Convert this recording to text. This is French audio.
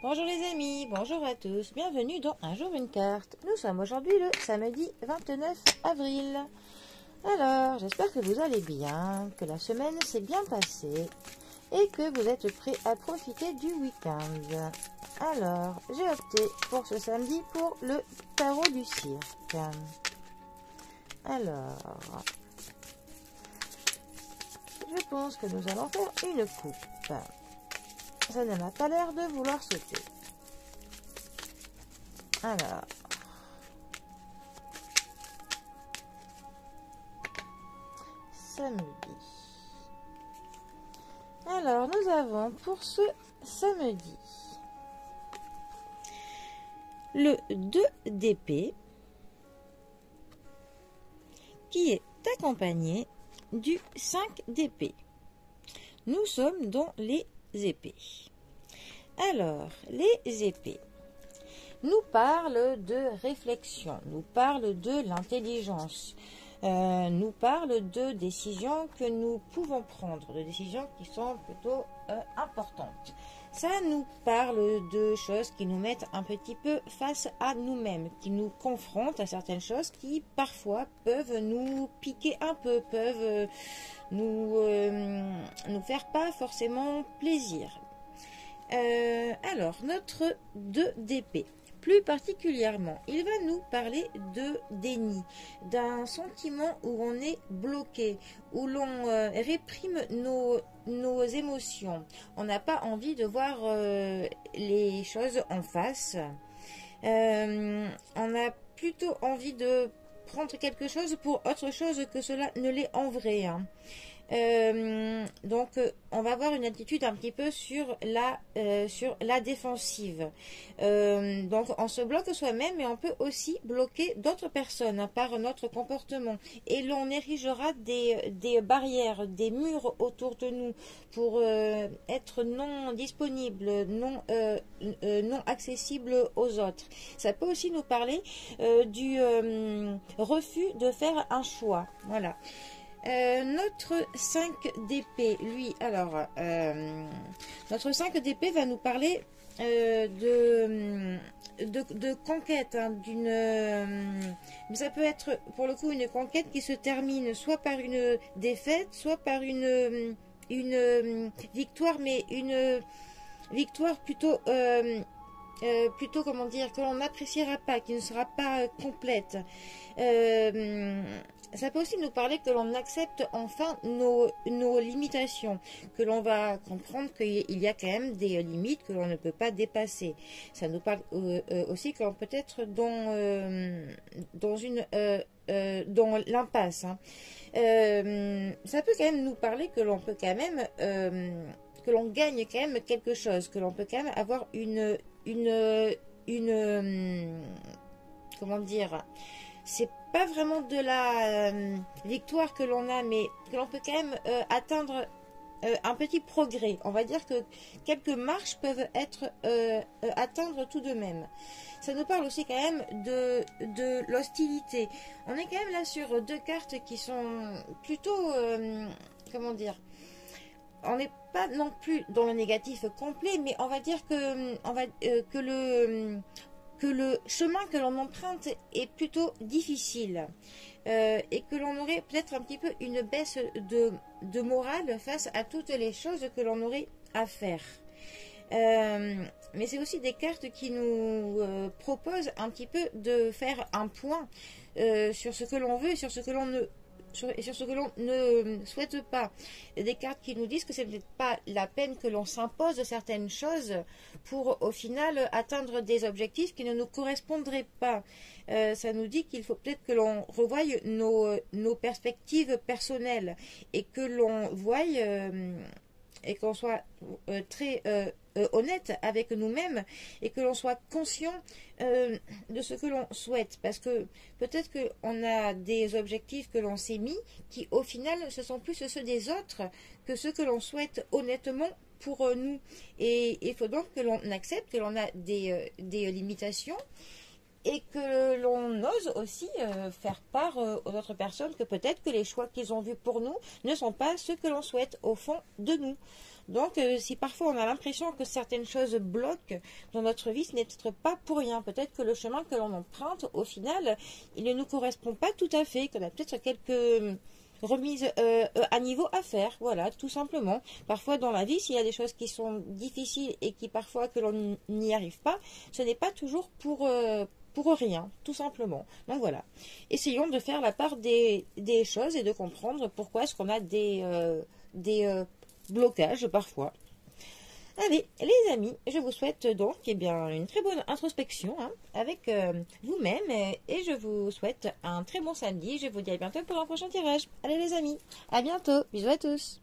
Bonjour les amis, bonjour à tous, bienvenue dans Un jour une carte. Nous sommes aujourd'hui le samedi 29 avril. Alors, j'espère que vous allez bien, que la semaine s'est bien passée et que vous êtes prêts à profiter du week-end. Alors, j'ai opté pour ce samedi pour le tarot du cirque. Alors, je pense que nous allons faire une coupe. Ça ne m'a pas l'air de vouloir sauter. Alors, samedi. Alors, nous avons pour ce samedi le 2 d'épée qui est accompagné du 5 d'épée. Nous sommes dans les épées. Alors, les épées nous parlent de réflexion, nous parlent de l'intelligence, nous parlent de décisions que nous pouvons prendre, de décisions qui sont plutôt importantes. Ça nous parle de choses qui nous mettent un petit peu face à nous-mêmes, qui nous confrontent à certaines choses qui parfois peuvent nous piquer un peu, peuvent nous faire pas forcément plaisir. Alors, notre 2 d'épée, plus particulièrement, il va nous parler de déni, d'un sentiment où on est bloqué, où l'on réprime nos émotions. On n'a pas envie de voir les choses en face. On a plutôt envie de prendre quelque chose pour autre chose que cela ne l'est en vrai. Donc on va avoir une attitude un petit peu sur la défensive. Donc on se bloque soi-même, mais on peut aussi bloquer d'autres personnes par notre comportement, et l'on érigera des barrières, des murs autour de nous pour être non disponible, non accessible aux autres. Ça peut aussi nous parler du refus de faire un choix. Voilà. Notre 5 d'épée, lui, alors, notre 5 d'épée va nous parler de conquête, hein, mais ça peut être pour le coup une conquête qui se termine soit par une défaite, soit par une victoire, mais une victoire plutôt comment dire, que l'on n'appréciera pas, qui ne sera pas complète. Ça peut aussi nous parler que l'on accepte enfin nos limitations, que l'on va comprendre qu'il y a quand même des limites que l'on ne peut pas dépasser. Ça nous parle aussi que l'on peut être dans l'impasse. Hein. Ça peut quand même nous parler que l'on peut quand même que l'on gagne quand même quelque chose, que l'on peut quand même avoir une comment dire, c'est pas vraiment de la victoire que l'on a, mais que l'on peut quand même atteindre un petit progrès. On va dire que quelques marches peuvent être atteindre tout de même. Ça nous parle aussi quand même de l'hostilité. On est quand même là sur deux cartes qui sont plutôt comment dire, on n'est pas non plus dans le négatif complet, mais on va dire que le chemin que l'on emprunte est plutôt difficile et que l'on aurait peut-être un petit peu une baisse de morale face à toutes les choses que l'on aurait à faire. Mais c'est aussi des cartes qui nous proposent un petit peu de faire un point sur ce que l'on veut et sur ce que l'on ne souhaite pas. Des cartes qui nous disent que ce n'est pas la peine que l'on s'impose certaines choses pour au final atteindre des objectifs qui ne nous correspondraient pas. Ça nous dit qu'il faut peut-être que l'on revoie nos perspectives personnelles et que l'on voie et qu'on soit très honnête avec nous-mêmes et que l'on soit conscient de ce que l'on souhaite, parce que peut-être qu'on a des objectifs que l'on s'est mis qui au final ce sont plus ceux des autres que ceux que l'on souhaite honnêtement pour nous, et il faut donc que l'on accepte que l'on a des limitations et que l'on ose aussi faire part aux autres personnes que peut-être que les choix qu'ils ont vus pour nous ne sont pas ceux que l'on souhaite au fond de nous. Donc, si parfois on a l'impression que certaines choses bloquent dans notre vie, ce n'est peut-être pas pour rien. Peut-être que le chemin que l'on emprunte, au final, il ne nous correspond pas tout à fait, qu'on a peut-être quelques remises à niveau à faire, voilà, tout simplement. Parfois dans la vie, s'il y a des choses qui sont difficiles et qui parfois que l'on n'y arrive pas, ce n'est pas toujours pour rien, tout simplement. Donc voilà, essayons de faire la part des choses et de comprendre pourquoi est-ce qu'on a des blocages parfois. Allez, les amis, je vous souhaite donc une très bonne introspection avec vous-même et je vous souhaite un très bon samedi. Je vous dis à bientôt pour un prochain tirage. Allez les amis, à bientôt, bisous à tous.